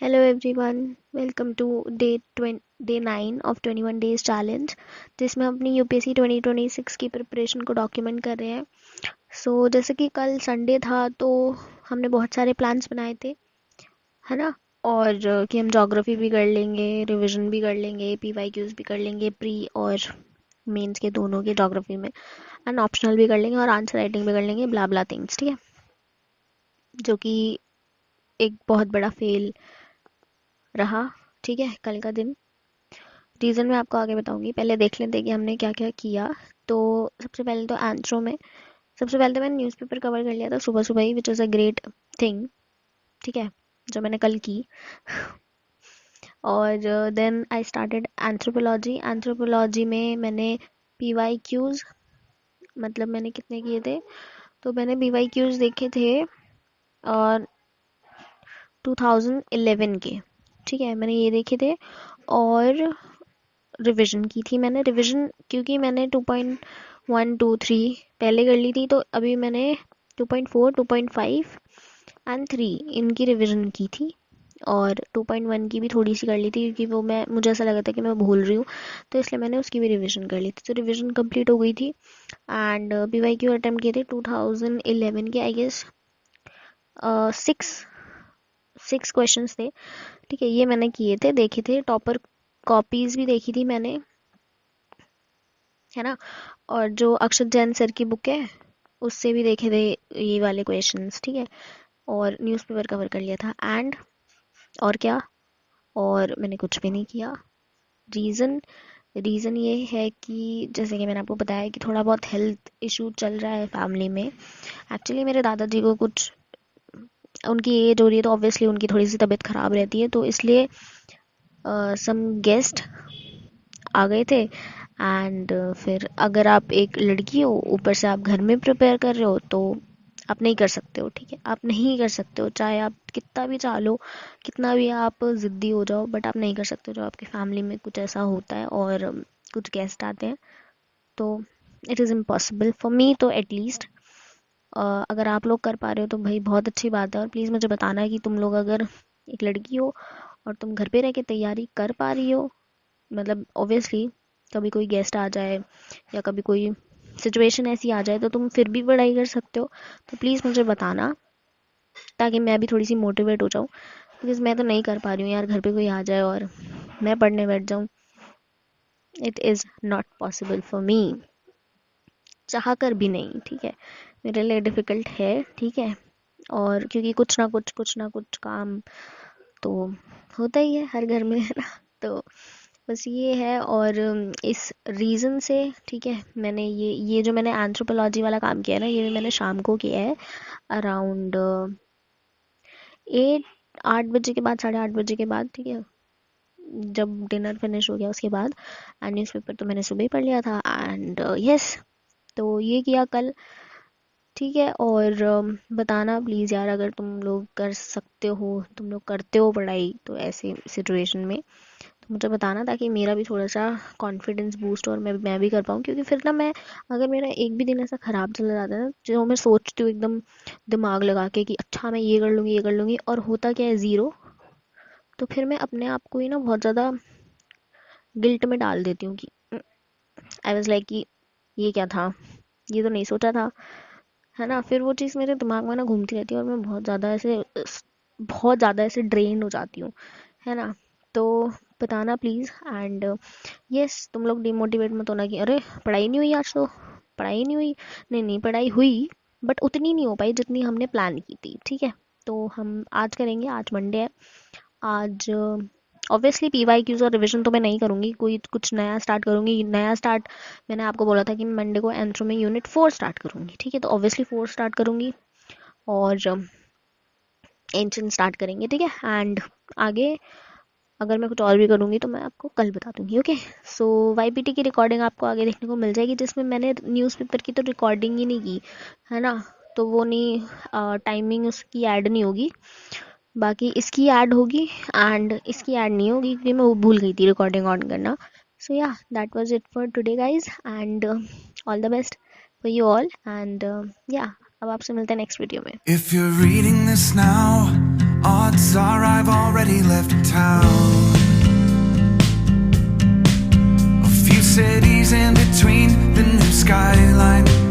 Hello everyone, welcome to day 9 of 21 days challenge जिसमें हम अपनी यूपीएससी 2026 की प्रिपरेशन को डॉक्यूमेंट कर रहे हैं। जैसे कि कल संडे था तो हमने बहुत सारे प्लान्स बनाए थे, है ना। और कि हम ज्योग्राफी भी कर लेंगे, रिवीजन भी कर लेंगे, पीवाईक्यूज भी कर लेंगे, प्री और मेंस के दोनों के ज्योग्राफी में, एंड ऑप्शनल भी कर लेंगे और आंसर राइटिंग भी कर लेंगे, ब्ला ब्ला थिंग्स, ठीक है। जो कि एक बहुत बड़ा फेल रहा, ठीक है, कल का दिन। रीज़न मैं आपको आगे बताऊंगी, पहले देख लेते हैं कि हमने क्या क्या किया। तो सबसे पहले तो आंसरों में, सबसे पहले तो मैंने न्यूज़पेपर कवर कर लिया था सुबह सुबह ही, which is a great thing, ठीक है, जो मैंने कल की। और then I started anthropology. Anthropology में मैंने पीवाईक्यूज, मतलब मैंने कितने किए थे, तो मैंने पीवाईक्यूज देखे थे और 2011 के, ठीक है, मैंने ये देखे थे। और रिवीजन की थी मैंने, रिवीजन क्योंकि मैंने 2.1 2 3 पहले कर ली थी, तो अभी मैंने 2.4 2.5 एंड 3 इनकी रिवीजन की थी। और 2.1 की भी थोड़ी सी कर ली थी क्योंकि वो मुझे ऐसा लगा था कि मैं भूल रही हूँ, तो इसलिए मैंने उसकी भी रिवीजन कर ली थी, तो रिवीजन कंप्लीट हो गई थी। एंड पीवाईक्यू अटेम्प्ट किए थे 2011 के, I guess six six questions थे, ठीक है, ये मैंने किए थे, देखे थे, टॉपर कॉपीज भी देखी थी मैंने, है ना। और जो अक्षत जैन सर की बुक है उससे भी देखे थे ये वाले क्वेश्चंस, ठीक है। और न्यूज़पेपर कवर कर लिया था। एंड और क्या, और मैंने कुछ भी नहीं किया। रीज़न रीज़न ये है कि जैसे कि मैंने आपको बताया कि थोड़ा बहुत हेल्थ इशू चल रहा है फैमिली में। एक्चुअली मेरे दादाजी को कुछ, उनकी एज हो रही है तो ऑब्वियसली उनकी थोड़ी सी तबीयत ख़राब रहती है, तो इसलिए सम गेस्ट आ गए थे। एंड फिर अगर आप एक लड़की हो, ऊपर से आप घर में प्रिपेयर कर रहे हो, तो आप नहीं कर सकते हो, ठीक है, आप नहीं कर सकते हो, चाहे आप कितना भी चाह लो, कितना भी आप जिद्दी हो जाओ, बट आप नहीं कर सकते हो। जो आपकी फैमिली में कुछ ऐसा होता है और कुछ गेस्ट आते हैं, तो it is impossible for me, तो एटलीस्ट अगर आप लोग कर पा रहे हो तो भाई बहुत अच्छी बात है। और प्लीज़ मुझे बताना कि तुम लोग अगर एक लड़की हो और तुम घर पे रह के तैयारी कर पा रही हो, मतलब ऑब्वियसली कभी कोई गेस्ट आ जाए या कभी कोई सिचुएशन ऐसी आ जाए तो तुम फिर भी पढ़ाई कर सकते हो, तो प्लीज़ मुझे बताना, ताकि मैं भी थोड़ी सी मोटिवेट हो जाऊँ। बिकॉज मैं तो नहीं कर पा रही हूँ यार, घर पे कोई आ जाए और मैं पढ़ने बैठ जाऊँ, it is not possible for me, चाह कर भी नहीं, ठीक है, मेरे लिए डिफ़िकल्ट है, ठीक है। और क्योंकि कुछ ना कुछ काम तो होता ही है हर घर में, है ना। तो बस ये है। और इस रीज़न से, ठीक है, मैंने ये जो मैंने एंथ्रोपोलॉजी वाला काम किया है ना, ये भी मैंने शाम को किया है, अराउंड 8 8 बजे के बाद, 8:30 बजे के बाद, ठीक है, जब डिनर फिनिश हो गया उसके बाद। एंड न्यूज़पेपर तो मैंने सुबह ही पढ़ लिया था। एंड यस, तो ये किया कल, ठीक है। और बताना प्लीज़ यार, अगर तुम लोग कर सकते हो, तुम लोग करते हो पढ़ाई, तो ऐसे सिचुएशन में तो मुझे बताना, ताकि मेरा भी थोड़ा सा कॉन्फिडेंस बूस्ट और मैं भी कर पाऊँ। क्योंकि फिर ना मैं, अगर मेरा एक भी दिन ऐसा ख़राब चला जाता है ना, जो मैं सोचती हूँ एकदम दिमाग लगा के कि अच्छा मैं ये कर लूँगी, ये कर लूँगी, और होता क्या है, ज़ीरो, तो फिर मैं अपने आप को ही ना बहुत ज़्यादा गिल्ट में डाल देती हूँ कि आई वाज लाइक कि ये क्या था, ये तो नहीं सोचा था, है ना। फिर वो चीज़ मेरे दिमाग में ना घूमती रहती है और मैं बहुत ज़्यादा ऐसे ड्रेन हो जाती हूँ, है ना। तो बताना प्लीज़। एंड यस, तुम लोग डिमोटिवेट मत होना कि अरे पढ़ाई नहीं हुई आज तो, पढ़ाई नहीं हुई। नहीं नहीं, पढ़ाई हुई, बट उतनी नहीं हो पाई जितनी हमने प्लान की थी, ठीक है। तो हम आज करेंगे, आज मंडे है, आज ऑब्वियसली पीवाईक्यूज और रिवीजन तो मैं नहीं करूँगी, कोई कुछ नया स्टार्ट करूँगी। नया स्टार्ट, मैंने आपको बोला था कि मैं मंडे को एंथ्रो में यूनिट 4 स्टार्ट करूँगी, ठीक है, तो ऑब्वियसली 4 स्टार्ट करूँगी और एंशियंट स्टार्ट करेंगे, ठीक है। एंड आगे अगर मैं कुछ और भी करूँगी तो मैं आपको कल बता दूंगी, ओके। सो वाईपीटी की रिकॉर्डिंग आपको आगे देखने को मिल जाएगी, जिसमें मैंने न्यूज़पेपर की तो रिकॉर्डिंग ही नहीं की, है ना, तो वो नहीं, टाइमिंग उसकी ऐड नहीं होगी, बाकी इसकी ऐड होगी। एंड इसकी ऐड नहीं होगी क्योंकि मैं वो भूल गई थी रिकॉर्डिंग ऑन करना। सो या, that was it for today guys, and all the best for you all. And या, अब आपसे मिलते हैं नेक्स्ट वीडियो में। If you're reading this now, odds are I've already already left town. A few cities in between, the new skyline